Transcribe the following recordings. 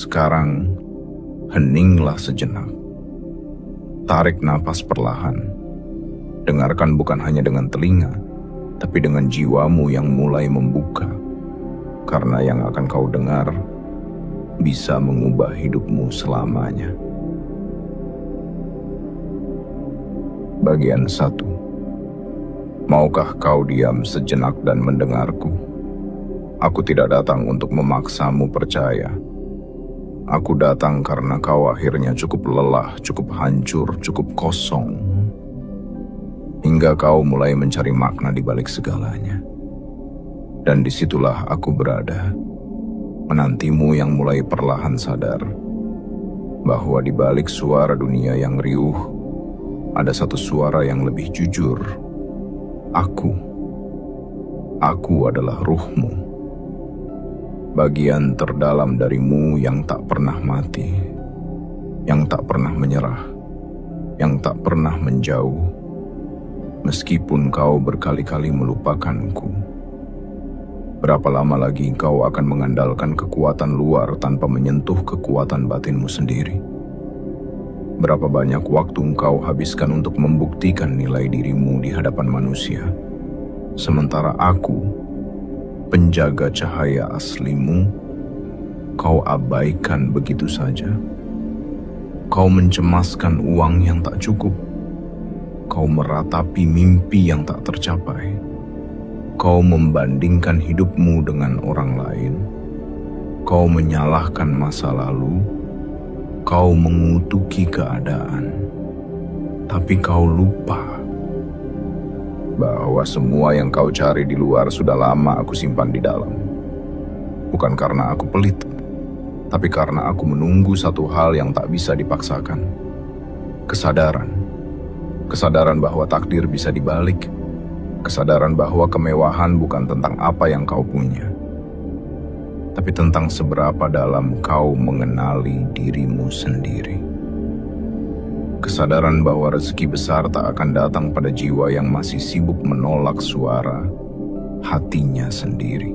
Sekarang, heninglah sejenak. Tarik napas perlahan. Dengarkan bukan hanya dengan telinga, tapi dengan jiwamu yang mulai membuka. Karena yang akan kau dengar bisa mengubah hidupmu selamanya. Bagian 1. Maukah kau diam sejenak dan mendengarku? Aku tidak datang untuk memaksamu percaya. Aku datang karena kau akhirnya cukup lelah, cukup hancur, cukup kosong. Hingga kau mulai mencari makna di balik segalanya. Dan disitulah aku berada, menantimu yang mulai perlahan sadar bahwa di balik suara dunia yang riuh, ada satu suara yang lebih jujur. Aku adalah ruhmu. Bagian terdalam darimu yang tak pernah mati, yang tak pernah menyerah, yang tak pernah menjauh, meskipun kau berkali-kali melupakanku. Berapa lama lagi kau akan mengandalkan kekuatan luar tanpa menyentuh kekuatan batinmu sendiri? Berapa banyak waktu engkau habiskan untuk membuktikan nilai dirimu di hadapan manusia, sementara aku, penjaga cahaya aslimu, kau abaikan begitu saja. Kau mencemaskan uang yang tak cukup. Kau meratapi mimpi yang tak tercapai. Kau membandingkan hidupmu dengan orang lain. Kau menyalahkan masa lalu. Kau mengutuki keadaan. Tapi kau lupa bahwa semua yang kau cari di luar sudah lama aku simpan di dalam. Bukan karena aku pelit, tapi karena aku menunggu satu hal yang tak bisa dipaksakan. Kesadaran. Kesadaran bahwa takdir bisa dibalik. Kesadaran bahwa kemewahan bukan tentang apa yang kau punya, tapi tentang seberapa dalam kau mengenali dirimu sendiri. Kesadaran bahwa rezeki besar tak akan datang pada jiwa yang masih sibuk menolak suara hatinya sendiri.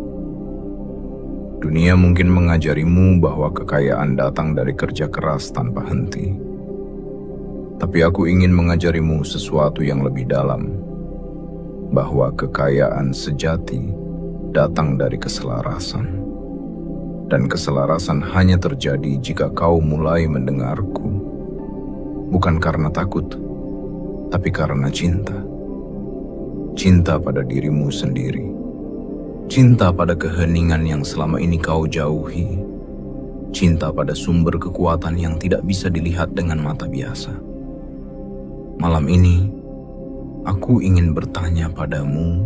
Dunia mungkin mengajarimu bahwa kekayaan datang dari kerja keras tanpa henti. Tapi aku ingin mengajarimu sesuatu yang lebih dalam, bahwa kekayaan sejati datang dari keselarasan. Dan keselarasan hanya terjadi jika kau mulai mendengarku. Bukan karena takut, tapi karena cinta. Cinta pada dirimu sendiri. Cinta pada keheningan yang selama ini kau jauhi. Cinta pada sumber kekuatan yang tidak bisa dilihat dengan mata biasa. Malam ini, aku ingin bertanya padamu,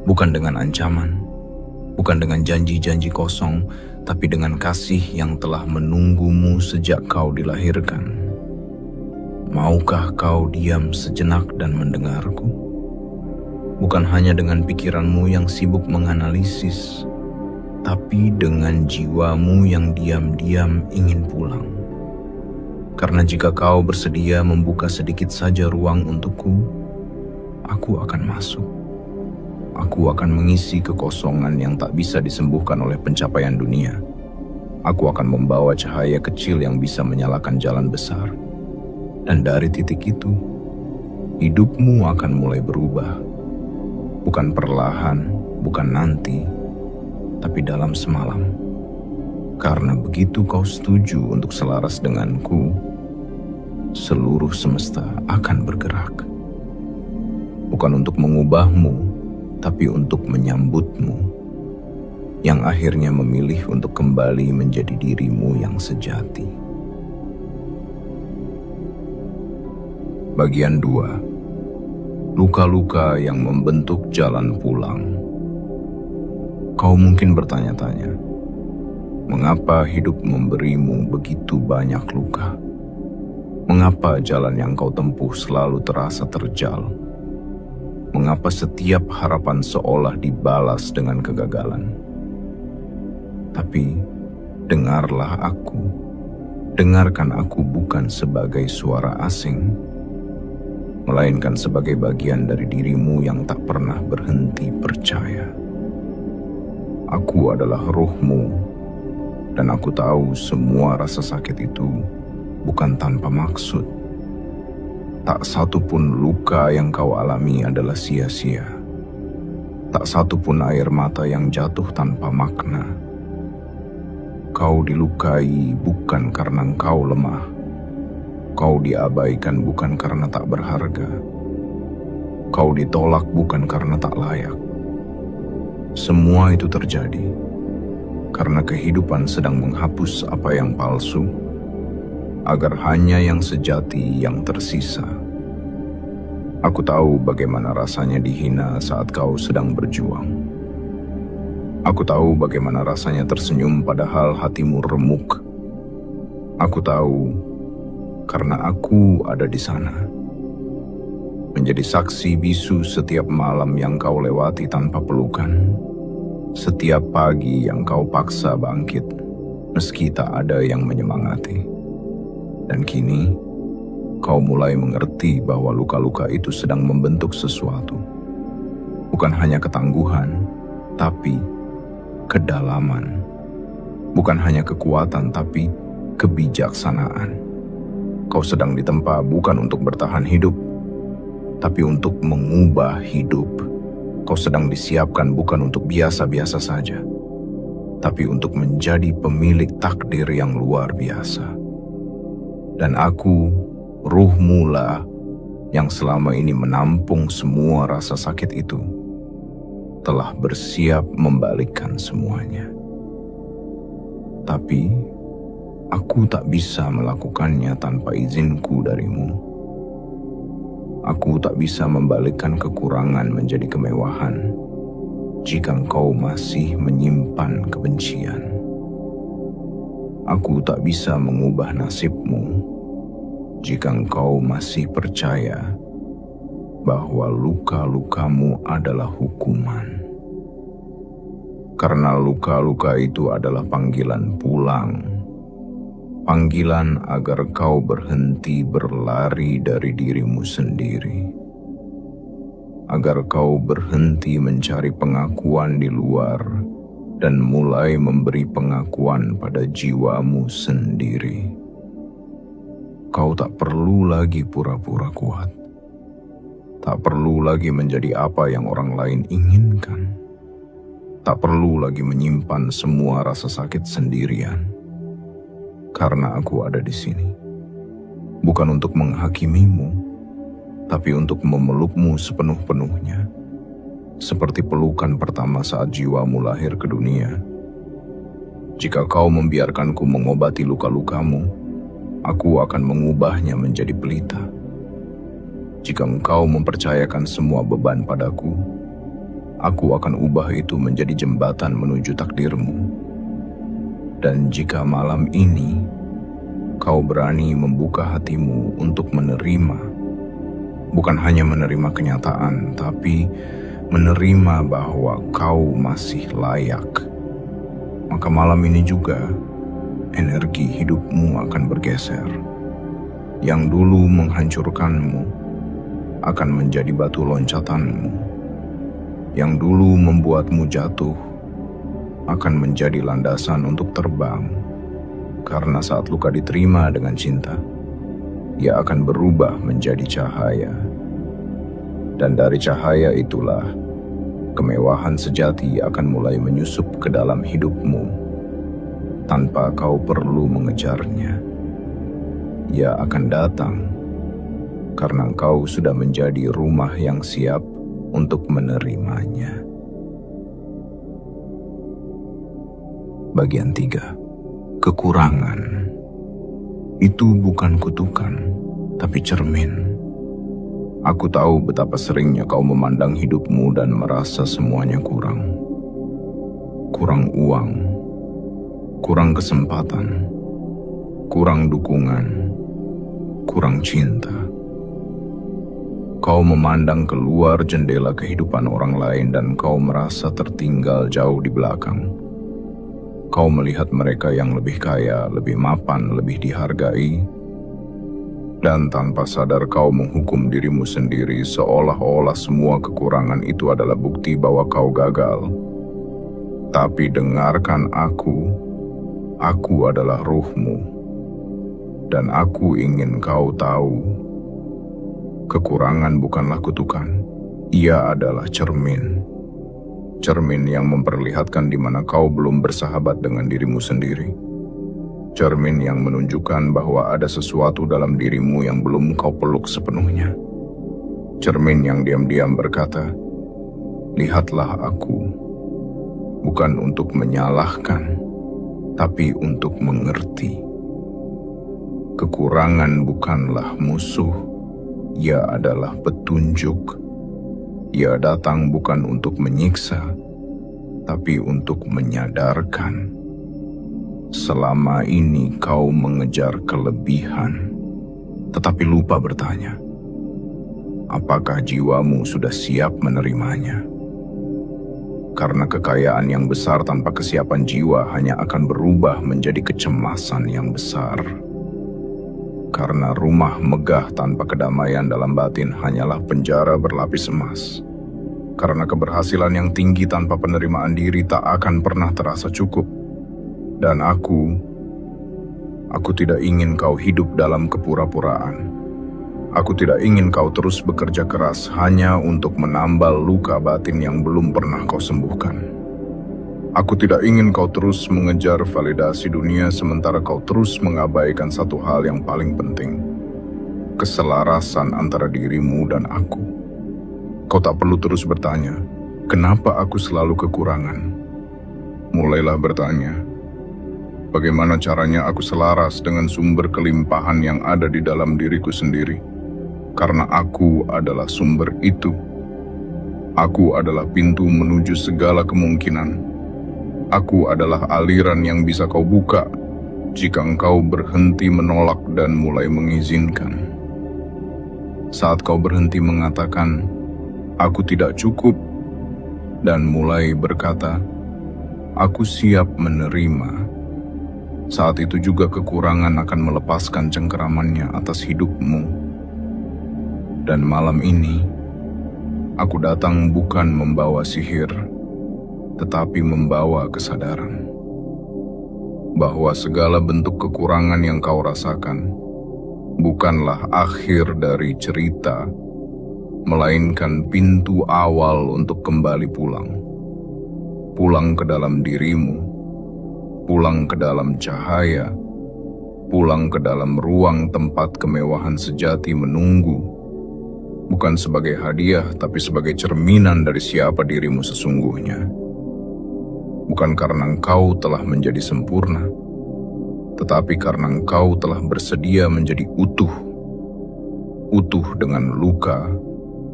bukan dengan ancaman, bukan dengan janji-janji kosong, tapi dengan kasih yang telah menunggumu sejak kau dilahirkan. Maukah kau diam sejenak dan mendengarku? Bukan hanya dengan pikiranmu yang sibuk menganalisis, tapi dengan jiwamu yang diam-diam ingin pulang. Karena jika kau bersedia membuka sedikit saja ruang untukku, aku akan masuk. Aku akan mengisi kekosongan yang tak bisa disembuhkan oleh pencapaian dunia. Aku akan membawa cahaya kecil yang bisa menyalakan jalan besar. Dan dari titik itu, hidupmu akan mulai berubah. Bukan perlahan, bukan nanti, tapi dalam semalam. Karena begitu kau setuju untuk selaras denganku, seluruh semesta akan bergerak. Bukan untuk mengubahmu, tapi untuk menyambutmu. Yang akhirnya memilih untuk kembali menjadi dirimu yang sejati. Bagian 2. Luka-luka yang membentuk jalan pulang. Kau mungkin bertanya-tanya, mengapa hidup memberimu begitu banyak luka? Mengapa jalan yang kau tempuh selalu terasa terjal? Mengapa setiap harapan seolah dibalas dengan kegagalan? Tapi, dengarlah aku. Dengarkan aku bukan sebagai suara asing, melainkan sebagai bagian dari dirimu yang tak pernah berhenti percaya. Aku adalah ruhmu, Dan aku tahu semua rasa sakit itu bukan tanpa maksud. Tak satu pun luka yang kau alami adalah sia-sia. Tak satu pun air mata yang jatuh tanpa makna. Kau dilukai bukan karena kau lemah. Kau diabaikan bukan karena tak berharga. Kau ditolak bukan karena tak layak. Semua itu terjadi karena kehidupan sedang menghapus apa yang palsu, agar hanya yang sejati yang tersisa. Aku tahu bagaimana rasanya dihina saat kau sedang berjuang. Aku tahu bagaimana rasanya tersenyum padahal hatimu remuk. Aku tahu karena aku ada di sana. Menjadi saksi bisu setiap malam yang kau lewati tanpa pelukan. Setiap pagi yang kau paksa bangkit, meski tak ada yang menyemangati. Dan kini, kau mulai mengerti bahwa luka-luka itu sedang membentuk sesuatu. Bukan hanya ketangguhan, tapi kedalaman. Bukan hanya kekuatan, tapi kebijaksanaan. Kau sedang ditempa bukan untuk bertahan hidup, tapi untuk mengubah hidup. Kau sedang disiapkan bukan untuk biasa-biasa saja, tapi untuk menjadi pemilik takdir yang luar biasa. Dan aku, ruhmu lah, yang selama ini menampung semua rasa sakit itu, telah bersiap membalikkan semuanya. Tapi, aku tak bisa melakukannya tanpa izinku darimu. Aku tak bisa membalikkan kekurangan menjadi kemewahan jika engkau masih menyimpan kebencian. Aku tak bisa mengubah nasibmu jika engkau masih percaya bahwa luka-lukamu adalah hukuman. Karena luka-luka itu adalah panggilan pulang. Panggilan agar kau berhenti berlari dari dirimu sendiri. Agar kau berhenti mencari pengakuan di luar dan mulai memberi pengakuan pada jiwamu sendiri. Kau tak perlu lagi pura-pura kuat. Tak perlu lagi menjadi apa yang orang lain inginkan. Tak perlu lagi menyimpan semua rasa sakit sendirian. Karena aku ada di sini, bukan untuk menghakimimu, tapi untuk memelukmu sepenuh-penuhnya, seperti pelukan pertama saat jiwamu lahir ke dunia. Jika kau membiarkanku mengobati luka-lukamu, aku akan mengubahnya menjadi pelita. Jika engkau mempercayakan semua beban padaku, aku akan ubah itu menjadi jembatan menuju takdirmu. Dan jika malam ini kau berani membuka hatimu untuk menerima, bukan hanya menerima kenyataan, tapi menerima bahwa kau masih layak, maka malam ini juga energi hidupmu akan bergeser. Yang dulu menghancurkanmu akan menjadi batu loncatanmu. Yang dulu membuatmu jatuh akan menjadi landasan untuk terbang, karena saat luka diterima dengan cinta, ia akan berubah menjadi cahaya. Dan dari cahaya itulah, kemewahan sejati akan mulai menyusup ke dalam hidupmu, tanpa kau perlu mengejarnya. Ia akan datang, karena kau sudah menjadi rumah yang siap untuk menerimanya. Bagian 3. Kekurangan. Itu bukan kutukan, tapi cermin. Aku tahu betapa seringnya kau memandang hidupmu dan merasa semuanya kurang. Kurang uang, kurang kesempatan, kurang dukungan, kurang cinta. Kau memandang keluar jendela kehidupan orang lain dan kau merasa tertinggal jauh di belakang. Kau melihat mereka yang lebih kaya, lebih mapan, lebih dihargai, dan tanpa sadar kau menghukum dirimu sendiri seolah-olah semua kekurangan itu adalah bukti bahwa kau gagal. Tapi dengarkan aku, Aku adalah ruhmu, dan aku ingin kau tahu, kekurangan bukanlah kutukan, ia adalah cermin. Cermin yang memperlihatkan di mana kau belum bersahabat dengan dirimu sendiri. Cermin yang menunjukkan bahwa ada sesuatu dalam dirimu yang belum kau peluk sepenuhnya. Cermin yang diam-diam berkata, lihatlah aku, bukan untuk menyalahkan, tapi untuk mengerti. Kekurangan bukanlah musuh, ia adalah petunjuk. Ia datang bukan untuk menyiksa, tapi untuk menyadarkan. Selama ini kau mengejar kelebihan, tetapi lupa bertanya, apakah jiwamu sudah siap menerimanya? Karena kekayaan yang besar tanpa kesiapan jiwa hanya akan berubah menjadi kecemasan yang besar. Karena rumah megah tanpa kedamaian dalam batin hanyalah penjara berlapis emas. Karena keberhasilan yang tinggi tanpa penerimaan diri tak akan pernah terasa cukup. Dan aku tidak ingin kau hidup dalam kepura-puraan. Aku tidak ingin kau terus bekerja keras hanya untuk menambal luka batin yang belum pernah kau sembuhkan. Aku tidak ingin kau terus mengejar validasi dunia sementara kau terus mengabaikan satu hal yang paling penting. Keselarasan antara dirimu dan aku. Kau tak perlu terus bertanya, kenapa aku selalu kekurangan? Mulailah bertanya, bagaimana caranya aku selaras dengan sumber kelimpahan yang ada di dalam diriku sendiri? Karena aku adalah sumber itu. Aku adalah pintu menuju segala kemungkinan. Aku adalah aliran yang bisa kau buka jika engkau berhenti menolak dan mulai mengizinkan. Saat kau berhenti mengatakan, aku tidak cukup, dan mulai berkata, aku siap menerima. Saat itu juga kekurangan akan melepaskan cengkeramannya atas hidupmu. Dan malam ini, aku datang bukan membawa sihir, tetapi membawa kesadaran bahwa segala bentuk kekurangan yang kau rasakan bukanlah akhir dari cerita, melainkan pintu awal untuk kembali pulang. Pulang ke dalam dirimu, pulang ke dalam cahaya, pulang ke dalam ruang tempat kemewahan sejati menunggu, bukan sebagai hadiah tapi sebagai cerminan dari siapa dirimu sesungguhnya. Bukan karena engkau telah menjadi sempurna, tetapi karena engkau telah bersedia menjadi utuh. Utuh dengan luka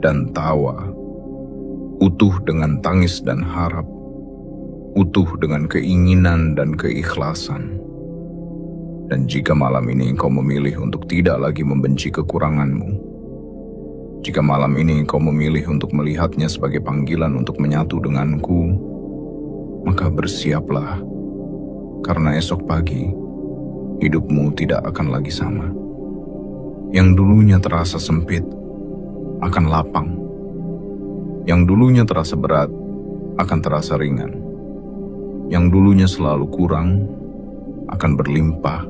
dan tawa, utuh dengan tangis dan harap, utuh dengan keinginan dan keikhlasan. Dan jika malam ini engkau memilih untuk tidak lagi membenci kekuranganmu, jika malam ini engkau memilih untuk melihatnya sebagai panggilan untuk menyatu denganku, maka bersiaplah, karena esok pagi, hidupmu tidak akan lagi sama. Yang dulunya terasa sempit, akan lapang. Yang dulunya terasa berat, akan terasa ringan. Yang dulunya selalu kurang, akan berlimpah.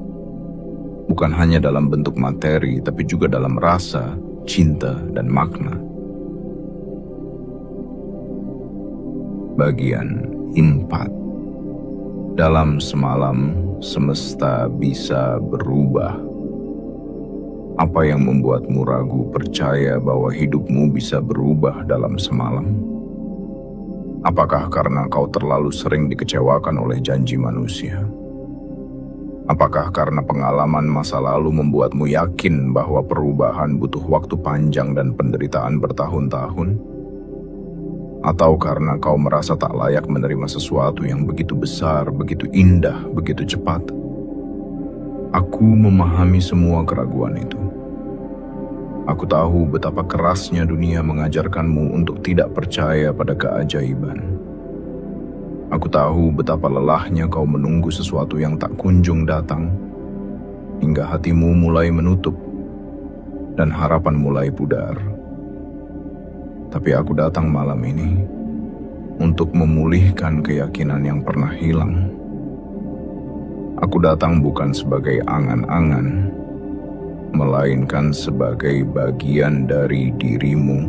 Bukan hanya dalam bentuk materi, tapi juga dalam rasa, cinta, dan makna. Bagian 4. Dalam semalam, semesta bisa berubah. Apa yang membuatmu ragu percaya bahwa hidupmu bisa berubah dalam semalam? Apakah karena kau terlalu sering dikecewakan oleh janji manusia? Apakah karena pengalaman masa lalu membuatmu yakin bahwa perubahan butuh waktu panjang dan penderitaan bertahun-tahun? Atau karena kau merasa tak layak menerima sesuatu yang begitu besar, begitu indah, begitu cepat? Aku memahami semua keraguan itu. Aku tahu betapa kerasnya dunia mengajarkanmu untuk tidak percaya pada keajaiban. Aku tahu betapa lelahnya kau menunggu sesuatu yang tak kunjung datang, hingga hatimu mulai menutup dan harapan mulai pudar. Tapi aku datang malam ini untuk memulihkan keyakinan yang pernah hilang. Aku datang bukan sebagai angan-angan, melainkan sebagai bagian dari dirimu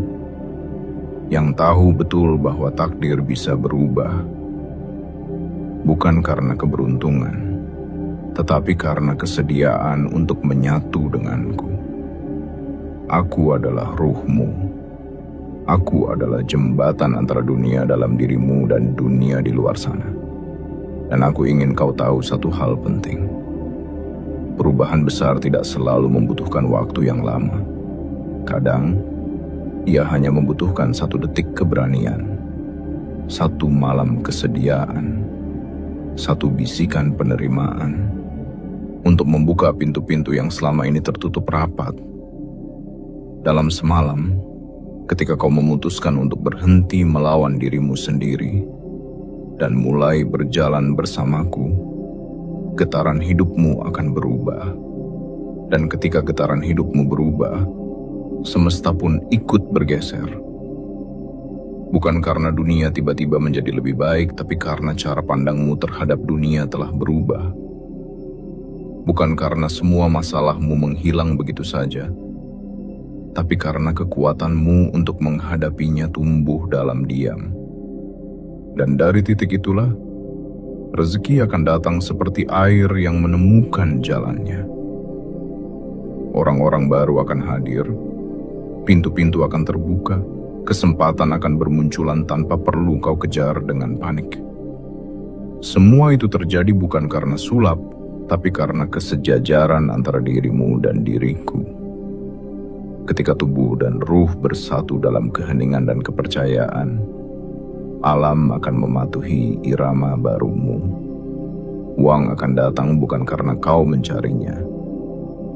yang tahu betul bahwa takdir bisa berubah, bukan karena keberuntungan, tetapi karena kesediaan untuk menyatu denganku. Aku adalah ruhmu. Aku adalah jembatan antara dunia dalam dirimu dan dunia di luar sana. Dan aku ingin kau tahu satu hal penting. Perubahan besar tidak selalu membutuhkan waktu yang lama. Kadang, ia hanya membutuhkan 1 detik keberanian, 1 malam kesediaan, 1 bisikan penerimaan, untuk membuka pintu-pintu yang selama ini tertutup rapat. Dalam semalam, ketika kau memutuskan untuk berhenti melawan dirimu sendiri dan mulai berjalan bersamaku, getaran hidupmu akan berubah. Dan ketika getaran hidupmu berubah, semesta pun ikut bergeser. Bukan karena dunia tiba-tiba menjadi lebih baik, tapi karena cara pandangmu terhadap dunia telah berubah. Bukan karena semua masalahmu menghilang begitu saja, tapi karena kekuatanmu untuk menghadapinya tumbuh dalam diam. Dan dari titik itulah, rezeki akan datang seperti air yang menemukan jalannya. Orang-orang baru akan hadir, pintu-pintu akan terbuka, kesempatan akan bermunculan tanpa perlu kau kejar dengan panik. Semua itu terjadi bukan karena sulap, tapi karena kesejajaran antara dirimu dan diriku. Ketika tubuh dan ruh bersatu dalam keheningan dan kepercayaan, alam akan mematuhi irama barumu. Uang akan datang bukan karena kau mencarinya,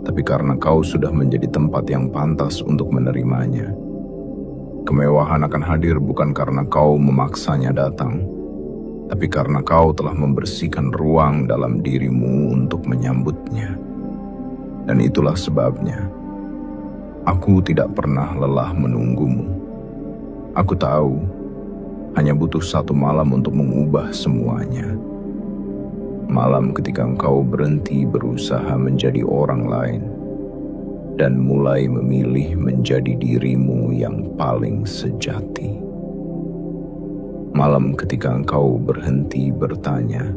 tapi karena kau sudah menjadi tempat yang pantas untuk menerimanya. Kemewahan akan hadir bukan karena kau memaksanya datang, tapi karena kau telah membersihkan ruang dalam dirimu untuk menyambutnya. Dan itulah sebabnya aku tidak pernah lelah menunggumu. Aku tahu, hanya butuh 1 malam untuk mengubah semuanya. Malam ketika engkau berhenti berusaha menjadi orang lain dan mulai memilih menjadi dirimu yang paling sejati. Malam ketika engkau berhenti bertanya,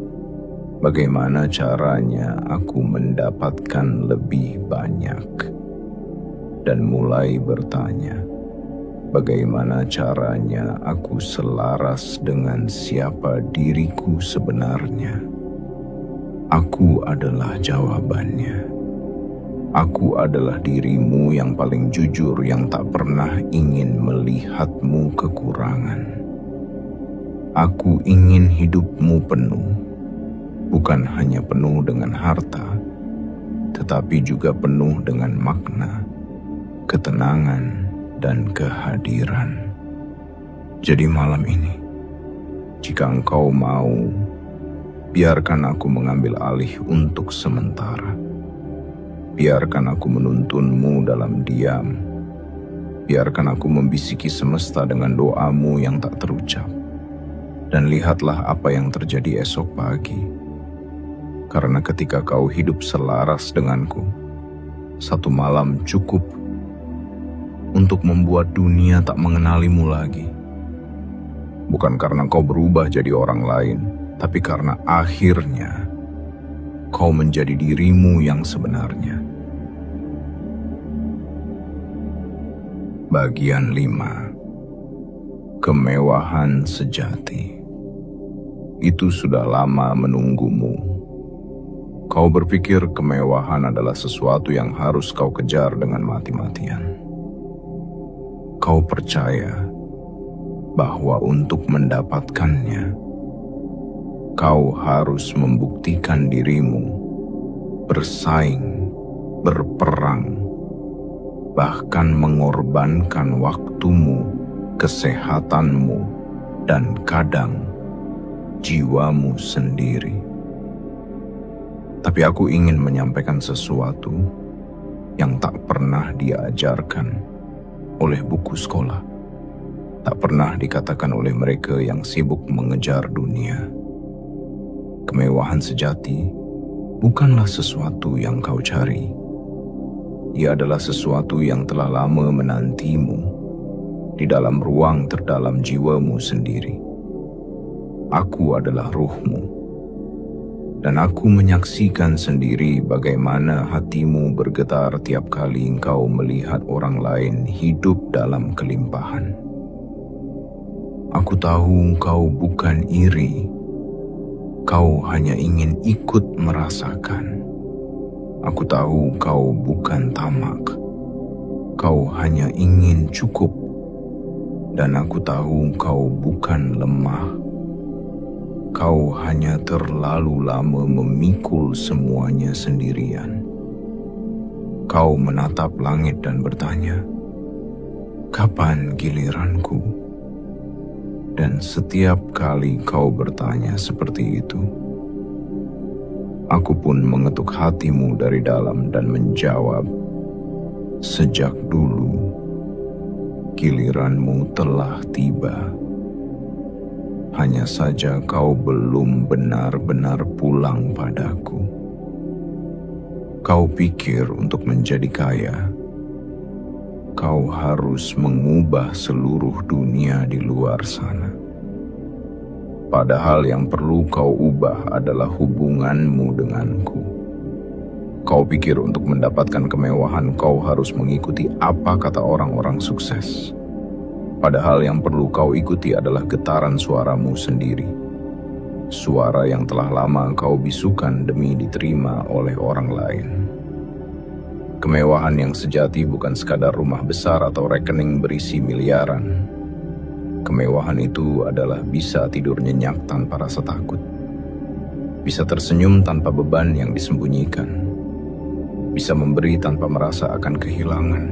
bagaimana caranya aku mendapatkan lebih banyak? Dan mulai bertanya, bagaimana caranya aku selaras dengan siapa diriku sebenarnya? Aku adalah jawabannya. Aku adalah dirimu yang paling jujur yang tak pernah ingin melihatmu kekurangan. Aku ingin hidupmu penuh, bukan hanya penuh dengan harta, tetapi juga penuh dengan makna, ketenangan, dan kehadiran. Jadi malam ini, jika engkau mau, biarkan aku mengambil alih untuk sementara. Biarkan aku menuntunmu dalam diam. Biarkan aku membisiki semesta dengan doamu yang tak terucap. Dan lihatlah apa yang terjadi esok pagi. Karena ketika kau hidup selaras denganku, 1 malam cukup untuk membuat dunia tak mengenalimu lagi. Bukan karena kau berubah jadi orang lain, tapi karena akhirnya kau menjadi dirimu yang sebenarnya. Bagian 5. Kemewahan sejati. Itu sudah lama menunggumu. Kau berpikir kemewahan adalah sesuatu yang harus kau kejar dengan mati-matian. Kau percaya bahwa untuk mendapatkannya, kau harus membuktikan dirimu, bersaing, berperang, bahkan mengorbankan waktumu, kesehatanmu, dan kadang jiwamu sendiri. Tapi aku ingin menyampaikan sesuatu yang tak pernah diajarkan oleh buku sekolah, tak pernah dikatakan oleh mereka yang sibuk mengejar dunia. Kemewahan sejati bukanlah sesuatu yang kau cari. Ia adalah sesuatu yang telah lama menantimu di dalam ruang terdalam jiwamu sendiri. Aku adalah ruhmu, dan aku menyaksikan sendiri bagaimana hatimu bergetar tiap kali engkau melihat orang lain hidup dalam kelimpahan. Aku tahu engkau bukan iri, kau hanya ingin ikut merasakan. Aku tahu kau bukan tamak, kau hanya ingin cukup. Dan aku tahu kau bukan lemah, kau hanya terlalu lama memikul semuanya sendirian. Kau menatap langit dan bertanya, kapan giliranku? Dan setiap kali kau bertanya seperti itu, aku pun mengetuk hatimu dari dalam dan menjawab, sejak dulu giliranmu telah tiba. Hanya saja kau belum benar-benar pulang padaku. Kau pikir untuk menjadi kaya, kau harus mengubah seluruh dunia di luar sana. Padahal yang perlu kau ubah adalah hubunganmu denganku. Kau pikir untuk mendapatkan kemewahan kau harus mengikuti apa kata orang-orang sukses. Padahal yang perlu kau ikuti adalah getaran suaramu sendiri. Suara yang telah lama kau bisukan demi diterima oleh orang lain. Kemewahan yang sejati bukan sekadar rumah besar atau rekening berisi miliaran. Kemewahan itu adalah bisa tidur nyenyak tanpa rasa takut. Bisa tersenyum tanpa beban yang disembunyikan. Bisa memberi tanpa merasa akan kehilangan.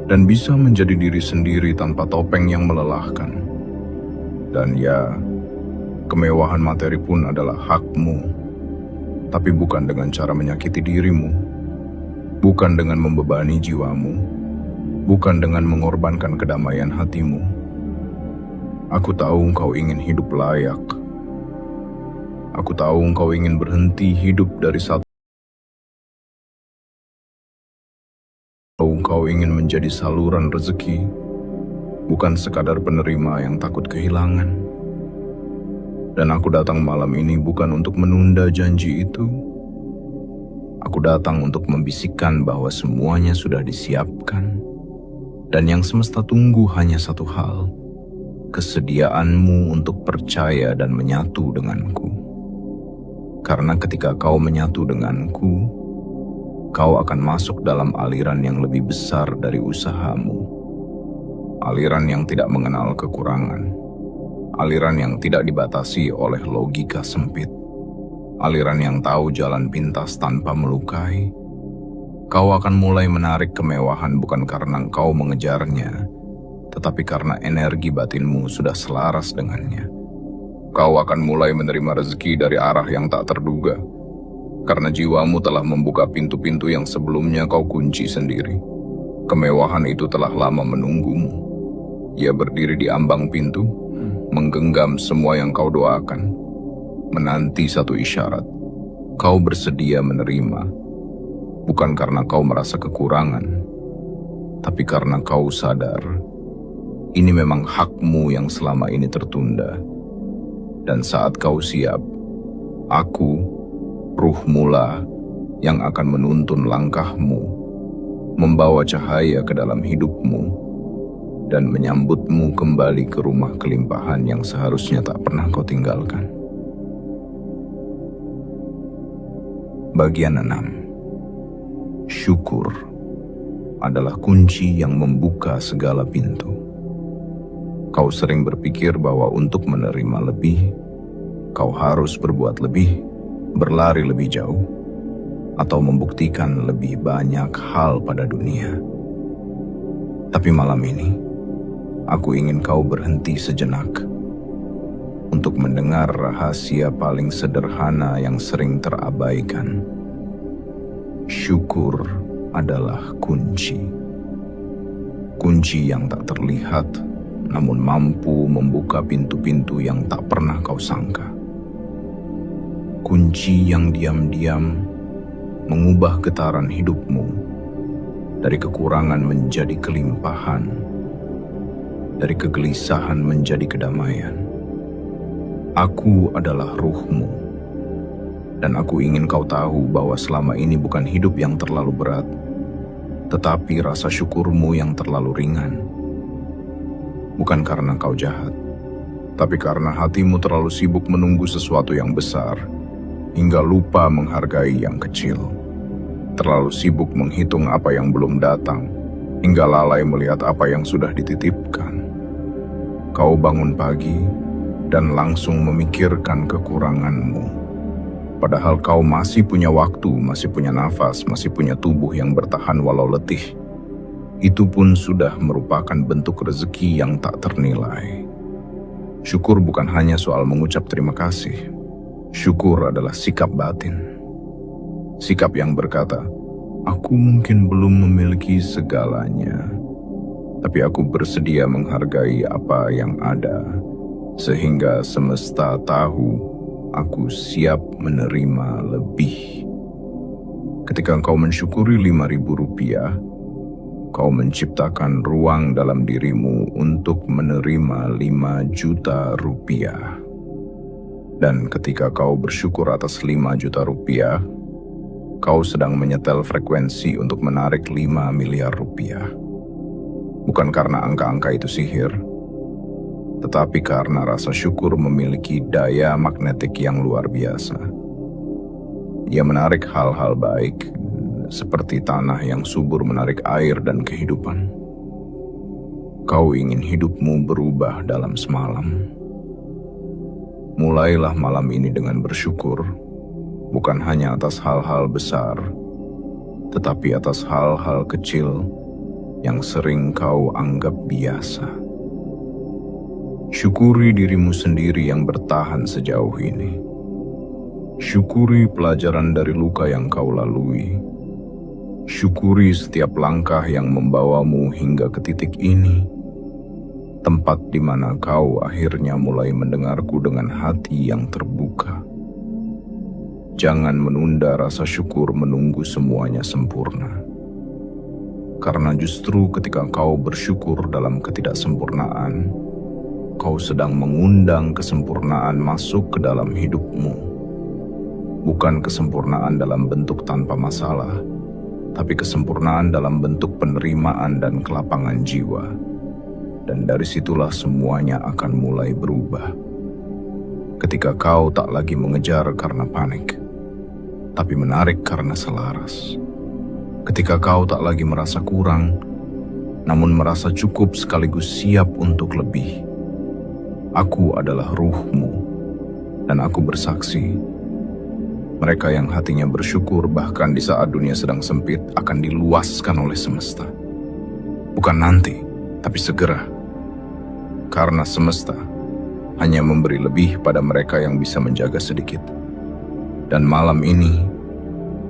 Dan bisa menjadi diri sendiri tanpa topeng yang melelahkan. Dan ya, kemewahan materi pun adalah hakmu. Tapi bukan dengan cara menyakiti dirimu. Bukan dengan membebani jiwamu. Bukan dengan mengorbankan kedamaian hatimu. Aku tahu engkau ingin hidup layak. Aku tahu engkau ingin berhenti hidup dari satu. Engkau ingin menjadi saluran rezeki, bukan sekadar penerima yang takut kehilangan. Dan aku datang malam ini bukan untuk menunda janji itu. Aku datang untuk membisikkan bahwa semuanya sudah disiapkan. Dan yang semesta tunggu hanya satu hal. Kesediaanmu untuk percaya dan menyatu denganku. Karena ketika kau menyatu denganku, kau akan masuk dalam aliran yang lebih besar dari usahamu. Aliran yang tidak mengenal kekurangan. Aliran yang tidak dibatasi oleh logika sempit. Aliran yang tahu jalan pintas tanpa melukai. Kau akan mulai menarik kemewahan bukan karena kau mengejarnya, tetapi karena energi batinmu sudah selaras dengannya. Kau akan mulai menerima rezeki dari arah yang tak terduga, karena jiwamu telah membuka pintu-pintu yang sebelumnya kau kunci sendiri. Kemewahan itu telah lama menunggumu. Ia berdiri di ambang pintu, menggenggam semua yang kau doakan, menanti satu isyarat. Kau bersedia menerima, bukan karena kau merasa kekurangan, tapi karena kau sadar ini memang hakmu yang selama ini tertunda. Dan saat kau siap, aku, ruhmulah yang akan menuntun langkahmu, membawa cahaya ke dalam hidupmu, dan menyambutmu kembali ke rumah kelimpahan yang seharusnya tak pernah kau tinggalkan. Bagian 6. Syukur adalah kunci yang membuka segala pintu. Kau sering berpikir bahwa untuk menerima lebih, kau harus berbuat lebih, berlari lebih jauh, atau membuktikan lebih banyak hal pada dunia. Tapi malam ini, aku ingin kau berhenti sejenak untuk mendengar rahasia paling sederhana yang sering terabaikan. Syukur adalah kunci. Kunci yang tak terlihat, namun mampu membuka pintu-pintu yang tak pernah kau sangka. kunci yang diam-diam mengubah getaran hidupmu dari kekurangan menjadi kelimpahan, dari kegelisahan menjadi kedamaian. Aku adalah ruhmu, dan aku ingin kau tahu bahwa selama ini bukan hidup yang terlalu berat, tetapi rasa syukurmu yang terlalu ringan. Bukan karena kau jahat, tapi karena hatimu terlalu sibuk menunggu sesuatu yang besar, hingga lupa menghargai yang kecil. Terlalu sibuk menghitung apa yang belum datang, hingga lalai melihat apa yang sudah dititipkan. Kau bangun pagi dan langsung memikirkan kekuranganmu. Padahal kau masih punya waktu, masih punya nafas, masih punya tubuh yang bertahan walau letih. Itu pun sudah merupakan bentuk rezeki yang tak ternilai. Syukur bukan hanya soal mengucap terima kasih. Syukur adalah sikap batin. Sikap yang berkata, aku mungkin belum memiliki segalanya, tapi aku bersedia menghargai apa yang ada, sehingga semesta tahu aku siap menerima lebih. Ketika engkau mensyukuri 5.000 rupiah, kau menciptakan ruang dalam dirimu untuk menerima 5 juta rupiah. Dan ketika kau bersyukur atas 5 juta rupiah, kau sedang menyetel frekuensi untuk menarik 5 miliar rupiah. Bukan karena angka-angka itu sihir, tetapi karena rasa syukur memiliki daya magnetik yang luar biasa. Ia menarik hal-hal baik, seperti tanah yang subur menarik air dan kehidupan. Kau ingin hidupmu berubah dalam semalam. Mulailah malam ini dengan bersyukur, bukan hanya atas hal-hal besar, tetapi atas hal-hal kecil yang sering kau anggap biasa. Syukuri dirimu sendiri yang bertahan sejauh ini. Syukuri pelajaran dari luka yang kau lalui. Syukuri setiap langkah yang membawamu hingga ke titik ini, tempat di mana kau akhirnya mulai mendengarku dengan hati yang terbuka. Jangan menunda rasa syukur menunggu semuanya sempurna. Karena justru ketika kau bersyukur dalam ketidaksempurnaan, kau sedang mengundang kesempurnaan masuk ke dalam hidupmu. Bukan kesempurnaan dalam bentuk tanpa masalah, tapi kesempurnaan dalam bentuk penerimaan dan kelapangan jiwa. Dan dari situlah semuanya akan mulai berubah. Ketika kau tak lagi mengejar karena panik, tapi menarik karena selaras. Ketika kau tak lagi merasa kurang, namun merasa cukup sekaligus siap untuk lebih. Aku adalah ruhmu, dan aku bersaksi, mereka yang hatinya bersyukur bahkan di saat dunia sedang sempit akan diluaskan oleh semesta. Bukan nanti, tapi segera. Karena semesta hanya memberi lebih pada mereka yang bisa menjaga sedikit. Dan malam ini,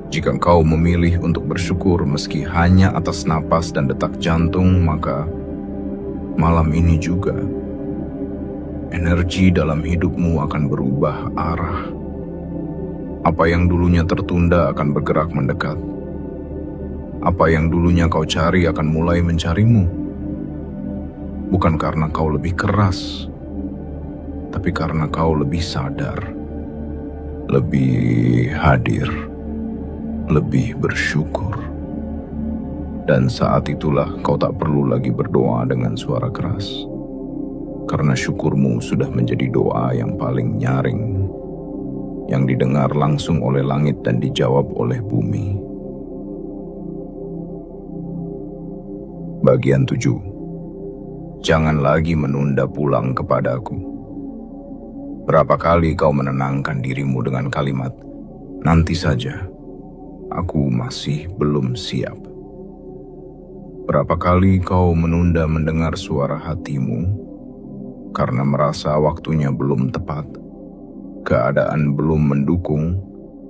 jika engkau memilih untuk bersyukur meski hanya atas napas dan detak jantung, maka malam ini juga energi dalam hidupmu akan berubah arah. Apa yang dulunya tertunda akan bergerak mendekat. Apa yang dulunya kau cari akan mulai mencarimu. Bukan karena kau lebih keras, tapi karena kau lebih sadar, lebih hadir, lebih bersyukur. Dan saat itulah kau tak perlu lagi berdoa dengan suara keras. Karena syukurmu sudah menjadi doa yang paling nyaring, yang didengar langsung oleh langit dan dijawab oleh bumi. Bagian 7. Jangan lagi menunda pulang kepadaku. Berapa kali kau menenangkan dirimu dengan kalimat, nanti saja, aku masih belum siap. Berapa kali kau menunda mendengar suara hatimu, karena merasa waktunya belum tepat, keadaan belum mendukung,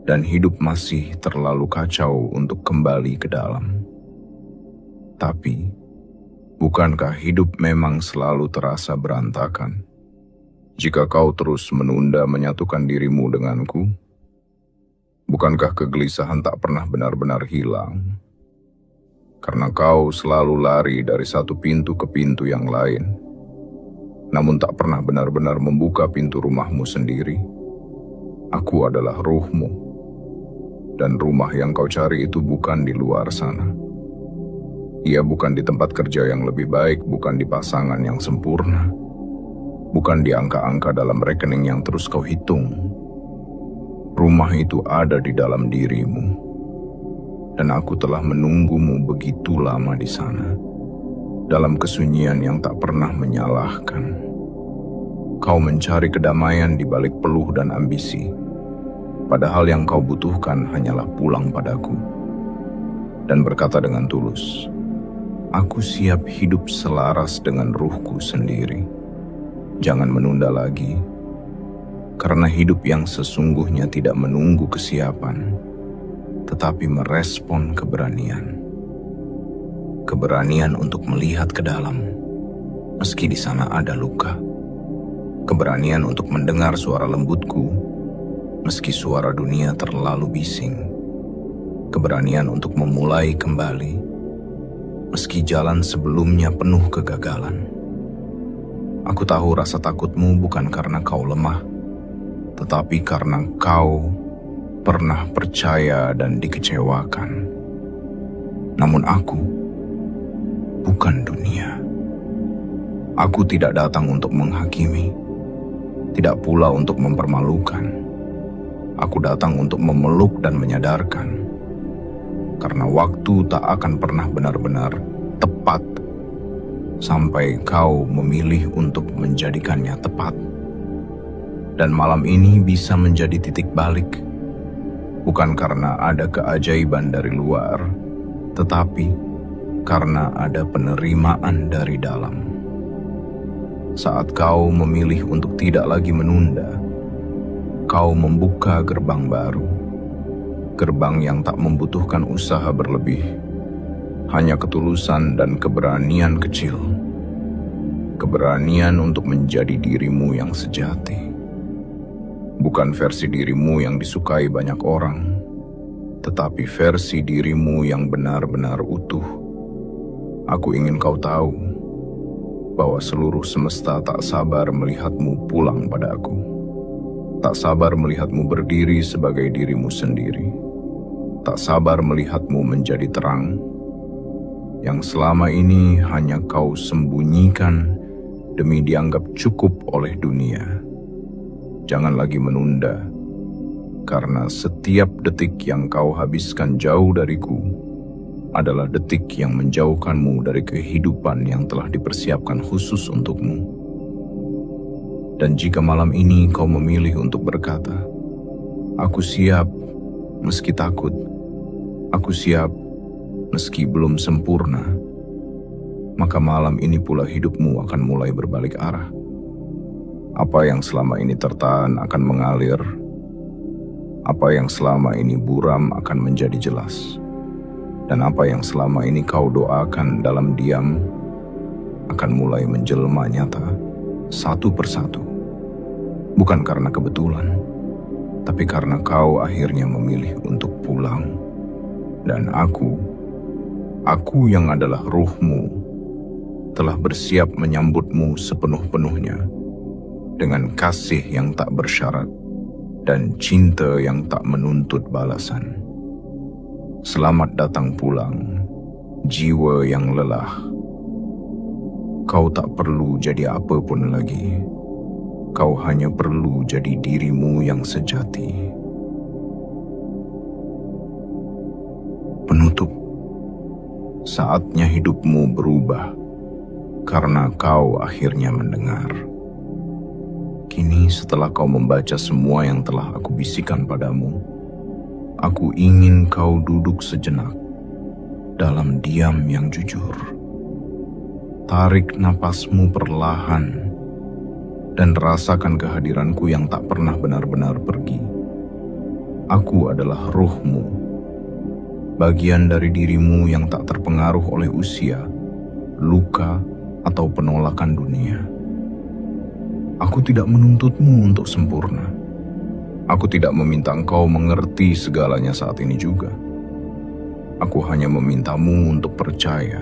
dan hidup masih terlalu kacau untuk kembali ke dalam. Tapi, bukankah hidup memang selalu terasa berantakan? Jika kau terus menunda menyatukan dirimu denganku, Bukankah kegelisahan tak pernah benar-benar hilang? Karena kau selalu lari dari satu pintu ke pintu yang lain, namun tak pernah benar-benar membuka pintu rumahmu sendiri. Aku adalah ruhmu, dan rumah yang kau cari itu bukan di luar sana. Ia bukan di tempat kerja yang lebih baik, bukan di pasangan yang sempurna, bukan di angka-angka dalam rekening yang terus kau hitung. Rumah itu ada di dalam dirimu, dan aku telah menunggumu begitu lama di sana, dalam kesunyian yang tak pernah menyalahkan. Kau mencari kedamaian di balik peluh dan ambisi, padahal yang kau butuhkan hanyalah pulang padaku. Dan berkata dengan tulus, aku siap hidup selaras dengan ruhku sendiri. Jangan menunda lagi, karena hidup yang sesungguhnya tidak menunggu kesiapan, tetapi merespon keberanian. Keberanian untuk melihat ke dalam, meski di sana ada luka. Keberanian untuk mendengar suara lembutku, meski suara dunia terlalu bising. Keberanian untuk memulai kembali, meski jalan sebelumnya penuh kegagalan. Aku tahu rasa takutmu bukan karena kau lemah, tetapi karena kau pernah percaya dan dikecewakan. Namun aku bukan dunia. Aku tidak datang untuk menghakimi, tidak pula untuk mempermalukan. Aku datang untuk memeluk dan menyadarkan, karena waktu tak akan pernah benar-benar tepat sampai kau memilih untuk menjadikannya tepat. Dan malam ini bisa menjadi titik balik, bukan karena ada keajaiban dari luar, tetapi karena ada penerimaan dari dalam. Saat kau memilih untuk tidak lagi menunda, kau membuka gerbang baru. Gerbang yang tak membutuhkan usaha berlebih, hanya ketulusan dan keberanian kecil. Keberanian untuk menjadi dirimu yang sejati. Bukan versi dirimu yang disukai banyak orang, tetapi versi dirimu yang benar-benar utuh. Aku ingin kau tahu bahwa seluruh semesta tak sabar melihatmu pulang padaku. Tak sabar melihatmu berdiri sebagai dirimu sendiri. Tak sabar melihatmu menjadi terang yang selama ini hanya kau sembunyikan demi dianggap cukup oleh dunia. Jangan lagi menunda, karena setiap detik yang kau habiskan jauh dariku adalah detik yang menjauhkanmu dari kehidupan yang telah dipersiapkan khusus untukmu. Dan jika malam ini kau memilih untuk berkata, aku siap meski takut, aku siap meski belum sempurna, maka malam ini pula hidupmu akan mulai berbalik arah. Apa yang selama ini tertahan akan mengalir, apa yang selama ini buram akan menjadi jelas. Dan apa yang selama ini kau doakan dalam diam akan mulai menjelma nyata satu persatu. Bukan karena kebetulan, tapi karena kau akhirnya memilih untuk pulang. Dan aku yang adalah ruhmu, telah bersiap menyambutmu sepenuh-penuhnya dengan kasih yang tak bersyarat dan cinta yang tak menuntut balasan. Selamat datang pulang, jiwa yang lelah. Kau tak perlu jadi apapun lagi. Kau hanya perlu jadi dirimu yang sejati. Penutup, saatnya hidupmu berubah karena kau akhirnya mendengar. Kini setelah kau membaca semua yang telah aku bisikan padamu, aku ingin kau duduk sejenak dalam diam yang jujur. Tarik napasmu perlahan dan rasakan kehadiranku yang tak pernah benar-benar pergi. Aku adalah ruhmu, bagian dari dirimu yang tak terpengaruh oleh usia, luka, atau penolakan dunia. Aku tidak menuntutmu untuk sempurna. Aku tidak meminta engkau mengerti segalanya saat ini juga. Aku hanya memintamu untuk percaya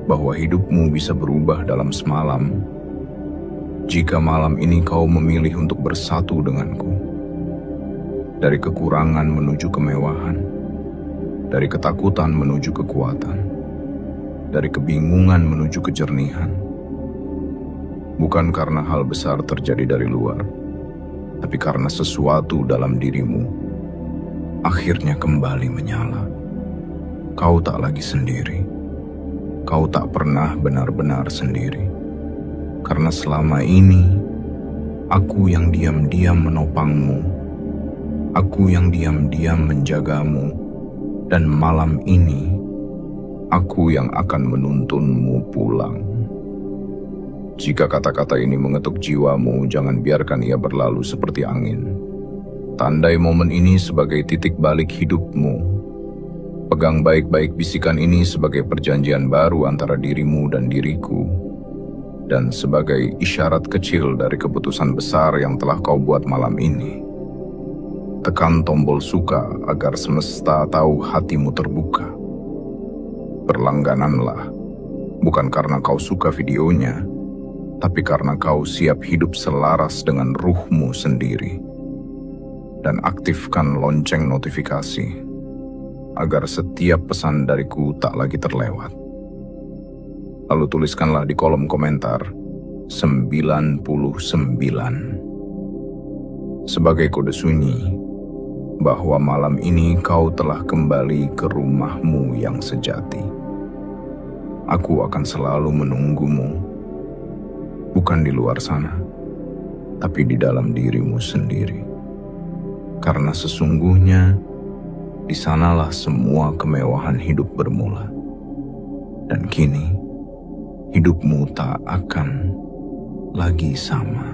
bahwa hidupmu bisa berubah dalam semalam jika malam ini kau memilih untuk bersatu denganku. Dari kekurangan menuju kemewahan, dari ketakutan menuju kekuatan, dari kebingungan menuju kejernihan. Bukan karena hal besar terjadi dari luar, tapi karena sesuatu dalam dirimu akhirnya kembali menyala. Kau tak lagi sendiri. Kau tak pernah benar-benar sendiri. Karena selama ini, aku yang diam-diam menopangmu. Aku yang diam-diam menjagamu. Dan malam ini, aku yang akan menuntunmu pulang. Jika kata-kata ini mengetuk jiwamu, jangan biarkan ia berlalu seperti angin. Tandai momen ini sebagai titik balik hidupmu. Pegang baik-baik bisikan ini sebagai perjanjian baru antara dirimu dan diriku, dan sebagai isyarat kecil dari keputusan besar yang telah kau buat malam ini. Tekan tombol suka agar semesta tahu hatimu terbuka. Berlanggananlah, bukan karena kau suka videonya, tapi karena kau siap hidup selaras dengan ruhmu sendiri. Dan aktifkan lonceng notifikasi, agar setiap pesan dariku tak lagi terlewat. Lalu tuliskanlah di kolom komentar 99 sebagai kode sunyi bahwa malam ini kau telah kembali ke rumahmu yang sejati. Aku akan selalu menunggumu, bukan di luar sana, tapi di dalam dirimu sendiri. Karena sesungguhnya di sanalah semua kemewahan hidup bermula. Dan kini, hidupmu tak akan lagi sama.